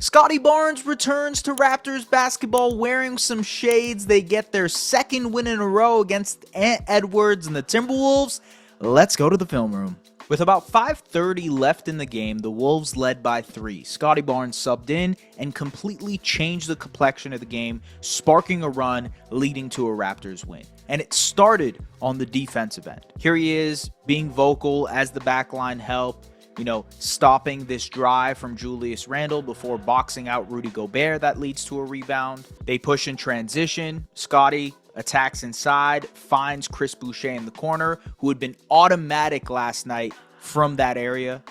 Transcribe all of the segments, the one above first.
Scottie Barnes returns to Raptors basketball wearing some shades. They get their second win in a row against Ant Edwards and the Timberwolves. Let's go to the film room. With about 5:30 left in the game, the Wolves led by 3. Scottie Barnes subbed in and completely changed the complexion of the game, sparking a run leading to a Raptors win. And it started on the defensive end. Here he is being vocal as the backline helped, stopping this drive from Julius Randle before boxing out Rudy Gobert that leads to a rebound. They push in transition. Scottie attacks inside, finds Chris Boucher in the corner, who had been automatic last night from that area.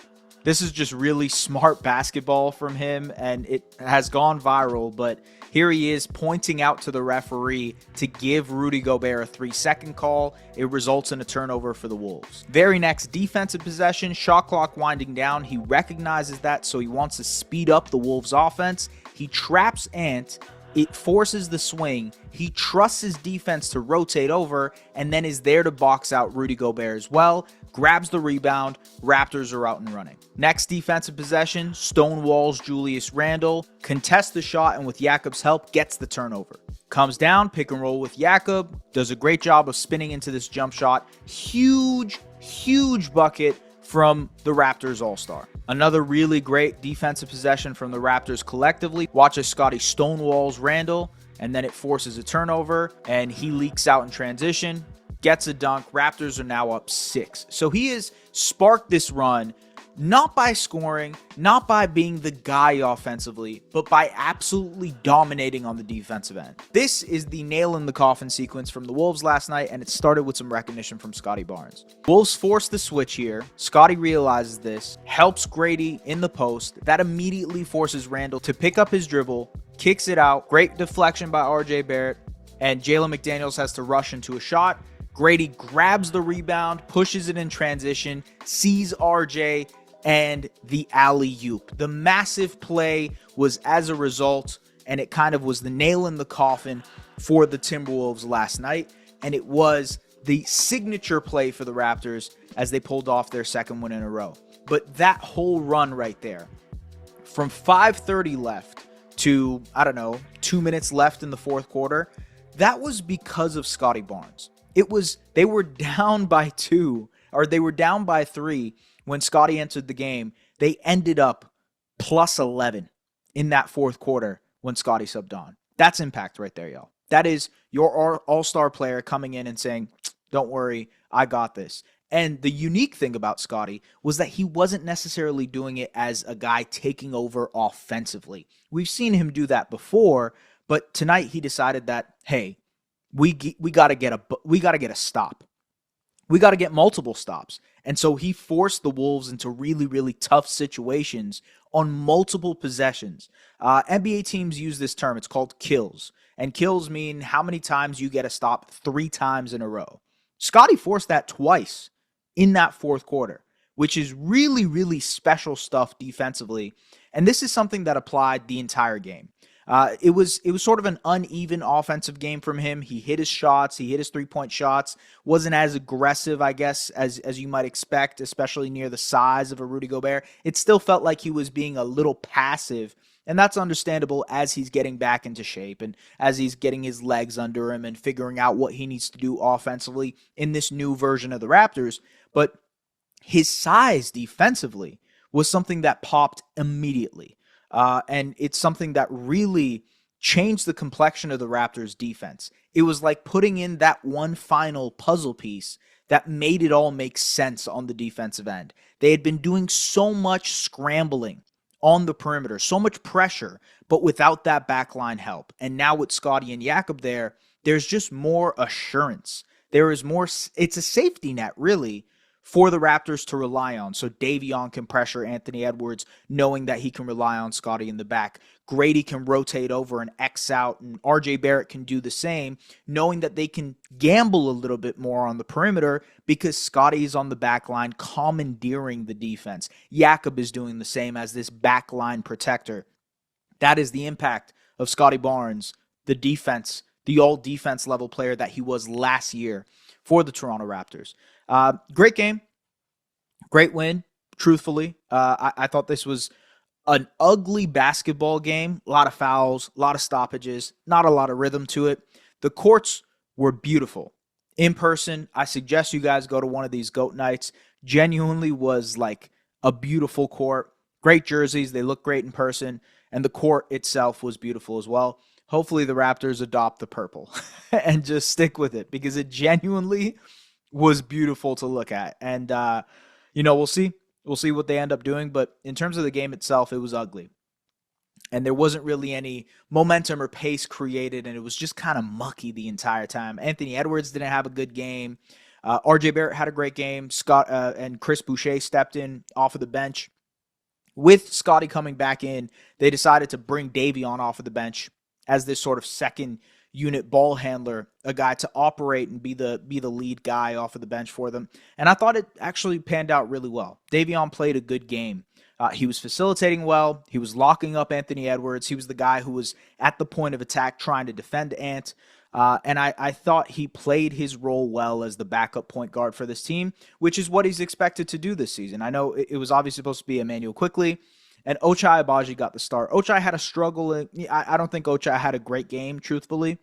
This is just really smart basketball from him, and it has gone viral, but here he is pointing out to the referee to give Rudy Gobert a 3-second call. It results in a turnover for the Wolves. Very next defensive possession, shot clock winding down. He recognizes that, so he wants to speed up the Wolves' offense. He traps Ant. It forces the swing. He trusts his defense to rotate over and then is there to box out Rudy Gobert as well. Grabs the rebound. Raptors are out and running. Next defensive possession, stonewalls Julius Randle, contests the shot, and with Jakob's help, gets the turnover. Comes down, pick and roll with Jakob, does a great job of spinning into this jump shot. Huge bucket from the Raptors All-Star. Another really great defensive possession from the Raptors collectively. Watch as Scottie stonewalls Randle, and then it forces a turnover, and he leaks out in transition, gets a dunk. Raptors are now up 6. So he has sparked this run, not by scoring, not by being the guy offensively, but by absolutely dominating on the defensive end. This is the nail in the coffin sequence from the Wolves last night, and it started with some recognition from Scottie Barnes. Wolves force the switch here. Scottie realizes this, helps Grady in the post. That immediately forces Randle to pick up his dribble, kicks it out. Great deflection by RJ Barrett, and Jalen McDaniels has to rush into a shot. Grady grabs the rebound, pushes it in transition, sees RJ, and the alley-oop. The massive play was as a result, and it kind of was the nail in the coffin for the Timberwolves last night, and it was the signature play for the Raptors as they pulled off their second win in a row. But that whole run right there, from 5:30 left to, 2 minutes left in the fourth quarter, that was because of Scottie Barnes. They were down by 2, or they were down by 3 when Scottie entered the game. They ended up plus 11 in that fourth quarter when Scottie subbed on. That's impact right there, y'all. That is your all-star player coming in and saying, don't worry, I got this. And the unique thing about Scottie was that he wasn't necessarily doing it as a guy taking over offensively. We've seen him do that before, but tonight he decided that, hey, we got to get a stop. We got to get multiple stops. And so he forced the Wolves into really, really tough situations on multiple possessions. NBA teams use this term. It's called kills. And kills mean how many times you get a stop 3 times in a row. Scottie forced that twice in that fourth quarter, which is really, really special stuff defensively. And this is something that applied the entire game. It was sort of an uneven offensive game from him. He hit his shots. He hit his 3-point shots. Wasn't as aggressive, I guess, as you might expect, especially near the size of a Rudy Gobert. It still felt like he was being a little passive, and that's understandable as he's getting back into shape and as he's getting his legs under him and figuring out what he needs to do offensively in this new version of the Raptors. But his size defensively was something that popped immediately. And it's something that really changed the complexion of the Raptors' defense. It was like putting in that one final puzzle piece that made it all make sense on the defensive end. They had been doing so much scrambling on the perimeter, so much pressure, but without that backline help. And now with Scottie and Jakob there, there's just more assurance. There is more, it's a safety net, really, for the Raptors to rely on. So Davion can pressure Anthony Edwards, knowing that he can rely on Scottie in the back. Grady can rotate over and X out, and RJ Barrett can do the same, knowing that they can gamble a little bit more on the perimeter because Scottie is on the back line commandeering the defense. Jakob is doing the same as this backline protector. That is the impact of Scottie Barnes, the defense, the all-defense level player that he was last year for the Toronto Raptors. Great game. Great win, truthfully. I thought this was An ugly basketball game, a lot of fouls, a lot of stoppages, not a lot of rhythm to it. The courts were beautiful. In person, I suggest you guys go to one of these GOAT nights. Genuinely was like a beautiful court. Great jerseys, they look great in person, and the court itself was beautiful as well. Hopefully the Raptors adopt the purple and just stick with it because it genuinely was beautiful to look at. And we'll see. We'll see what they end up doing. But in terms of the game itself, it was ugly. And there wasn't really any momentum or pace created, and it was just kind of mucky the entire time. Anthony Edwards didn't have a good game. RJ Barrett had a great game. Scott and Chris Boucher stepped in off of the bench. With Scotty coming back in, they decided to bring Davion off of the bench as this sort of second unit ball handler, a guy to operate and be the lead guy off of the bench for them. And I thought it actually panned out really well. Davion played a good game. He was facilitating well. He was locking up Anthony Edwards. He was the guy who was at the point of attack trying to defend Ant. And I thought he played his role well as the backup point guard for this team, which is what he's expected to do this season. I know it was obviously supposed to be Emmanuel Quickley, and Ochai Agbaji got the start. Ochai had a struggle. I don't think Ochai had a great game, truthfully,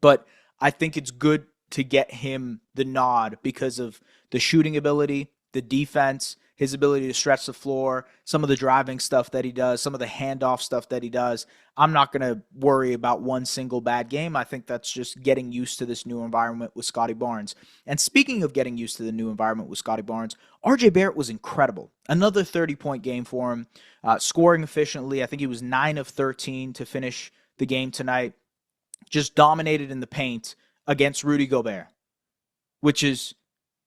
but I think it's good to get him the nod because of the shooting ability, the defense, his ability to stretch the floor, some of the driving stuff that he does, some of the handoff stuff that he does. I'm not going to worry about one single bad game. I think that's just getting used to this new environment with Scotty Barnes. And speaking of getting used to the new environment with Scotty Barnes, RJ Barrett was incredible. Another 30-point game for him, scoring efficiently. I think he was 9 of 13 to finish the game tonight. Just dominated in the paint against Rudy Gobert, which is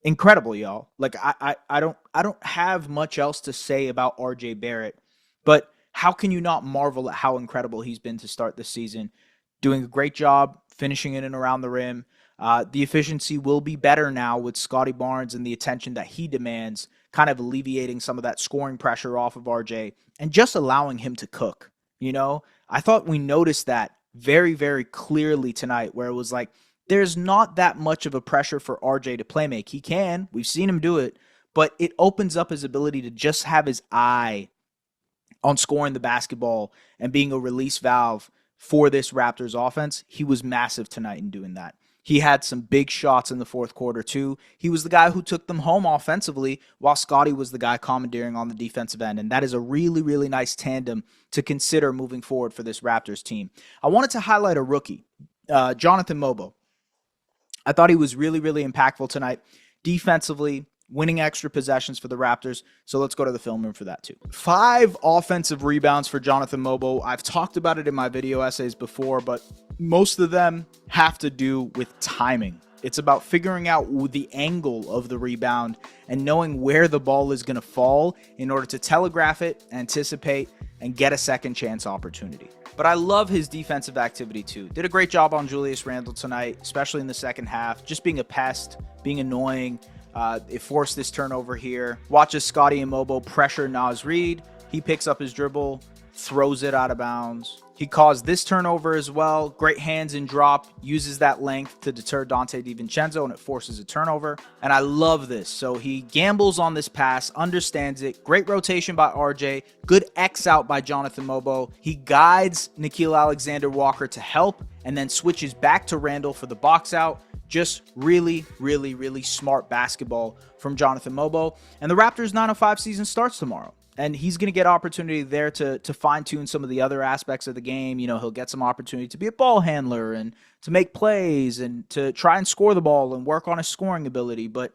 incredible, y'all. Like I don't have much else to say about RJ Barrett, but how can you not marvel at how incredible he's been to start this season? Doing a great job finishing in and around the rim. The efficiency will be better now with Scotty Barnes and the attention that he demands, kind of alleviating some of that scoring pressure off of RJ and just allowing him to cook. I thought we noticed that very, very clearly tonight, where it was like, there's not that much of a pressure for RJ to play make. He can. We've seen him do it. But it opens up his ability to just have his eye on scoring the basketball and being a release valve for this Raptors offense. He was massive tonight in doing that. He had some big shots in the fourth quarter, too. He was the guy who took them home offensively, while Scotty was the guy commandeering on the defensive end. And that is a really, really nice tandem to consider moving forward for this Raptors team. I wanted to highlight a rookie, Jonathan Mogbo. I thought he was really, really impactful tonight defensively, winning extra possessions for the Raptors. So let's go to the film room for that too. 5 offensive rebounds for Jonathan Mogbo. I've talked about it in my video essays before, but most of them have to do with timing. It's about figuring out the angle of the rebound and knowing where the ball is going to fall in order to telegraph it, anticipate, and get a second chance opportunity. But I love his defensive activity too. Did a great job on Julius Randle tonight, especially in the second half. Just being a pest, being annoying. It forced this turnover here. Watches Scotty and Mogbo pressure Naz Reid. He picks up his dribble, throws it out of bounds. He caused this turnover as well. Great hands and drop. Uses that length to deter Dante DiVincenzo, and it forces a turnover. And I love this. So he gambles on this pass, understands it. Great rotation by RJ. Good X out by Jonathan Mogbo. He guides Nickeil Alexander-Walker to help, and then switches back to Randle for the box out. Just really, really, really smart basketball from Jonathan Mogbo. And the Raptors' 9-5 season starts tomorrow. And he's going to get opportunity there to fine-tune some of the other aspects of the game. He'll get some opportunity to be a ball handler and to make plays and to try and score the ball and work on his scoring ability. But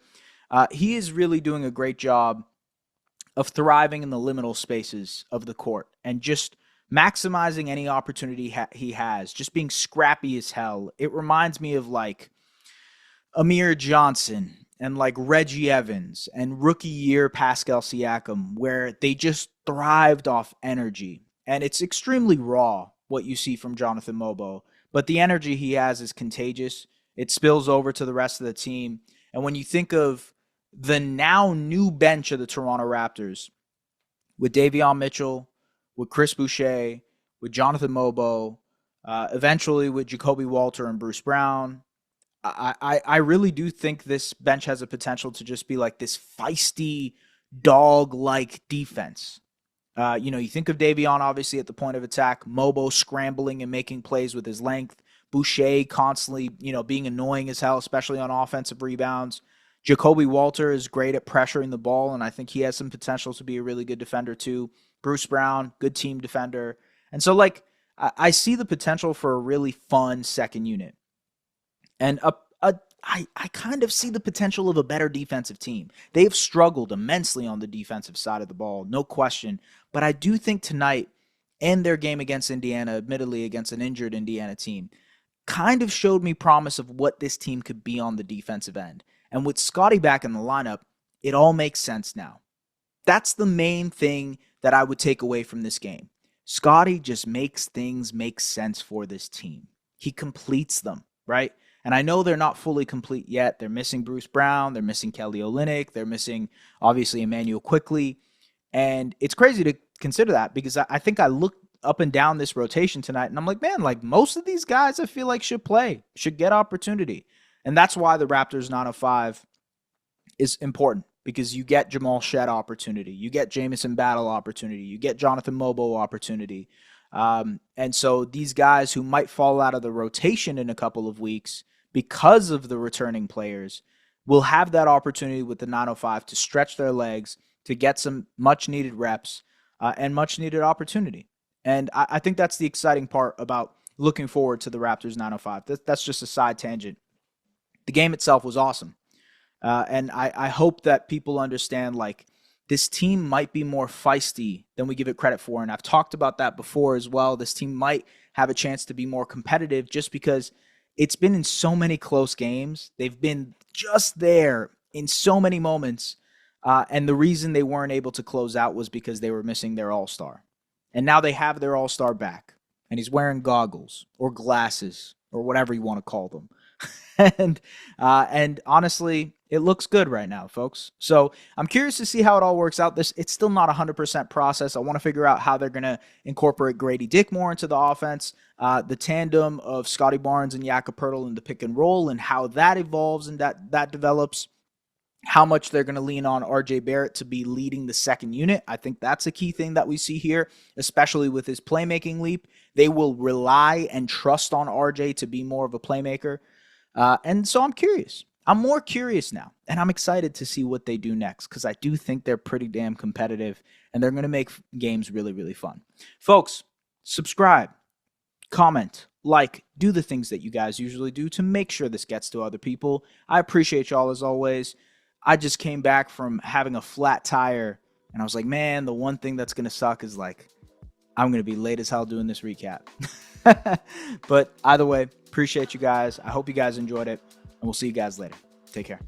he is really doing a great job of thriving in the liminal spaces of the court and just maximizing any opportunity he has, just being scrappy as hell. It reminds me of like Amir Johnson and like Reggie Evans and rookie year Pascal Siakam, where they just thrived off energy. And it's extremely raw what you see from Jonathan Mogbo, but the energy he has is contagious. It spills over to the rest of the team. And when you think of the now new bench of the Toronto Raptors, with Davion Mitchell, with Chris Boucher, with Jonathan Mogbo, eventually with Jacoby Walter and Bruce Brown, I really do think this bench has a potential to just be like this feisty, dog-like defense. You think of Davion obviously at the point of attack, Mogbo scrambling and making plays with his length, Boucher constantly, being annoying as hell, especially on offensive rebounds. Jacoby Walter is great at pressuring the ball, and I think he has some potential to be a really good defender too. Bruce Brown, good team defender. And so, I see the potential for a really fun second unit. And I kind of see the potential of a better defensive team. They've struggled immensely on the defensive side of the ball, no question. But I do think tonight and their game against Indiana, admittedly against an injured Indiana team, kind of showed me promise of what this team could be on the defensive end. And with Scotty back in the lineup, it all makes sense now. That's the main thing that I would take away from this game. Scotty just makes things make sense for this team. He completes them, right? And I know they're not fully complete yet. They're missing Bruce Brown. They're missing Kelly Olynyk. They're missing, obviously, Emmanuel Quickley. And it's crazy to consider that because I think I looked up and down this rotation tonight, and I'm like, man, most of these guys I feel like should play, should get opportunity. And that's why the Raptors 905 is important, because you get Jamal Shed opportunity, you get Jamison Battle opportunity, you get Jonathan Mogbo opportunity. And so these guys who might fall out of the rotation in a couple of weeks because of the returning players will have that opportunity with the 905 to stretch their legs, to get some much-needed reps and much-needed opportunity. And I think that's the exciting part about looking forward to the Raptors 905. That's just a side tangent. The game itself was awesome. And I hope that people understand, this team might be more feisty than we give it credit for. And I've talked about that before as well. This team might have a chance to be more competitive just because it's been in so many close games. They've been just there in so many moments. And the reason they weren't able to close out was because they were missing their all-star. And now they have their all-star back. And he's wearing goggles or glasses or whatever you want to call them. and honestly, it looks good right now, folks. So I'm curious to see how it all works out. It's still not a 100% process. I want to figure out how they're going to incorporate Grady Dick more into the offense, the tandem of Scottie Barnes and Jakob Poeltl in the pick and roll, and how that evolves and that develops. How much they're going to lean on RJ Barrett to be leading the second unit. I think that's a key thing that we see here, especially with his playmaking leap. They will rely and trust on RJ to be more of a playmaker. And so I'm curious. I'm more curious now, and I'm excited to see what they do next, because I do think they're pretty damn competitive, and they're going to make games really, really fun. Folks, subscribe, comment, do the things that you guys usually do to make sure this gets to other people. I appreciate y'all as always. I just came back from having a flat tire, and I was like, man, the one thing that's going to suck is I'm going to be late as hell doing this recap. But either way, appreciate you guys. I hope you guys enjoyed it, and we'll see you guys later. Take care.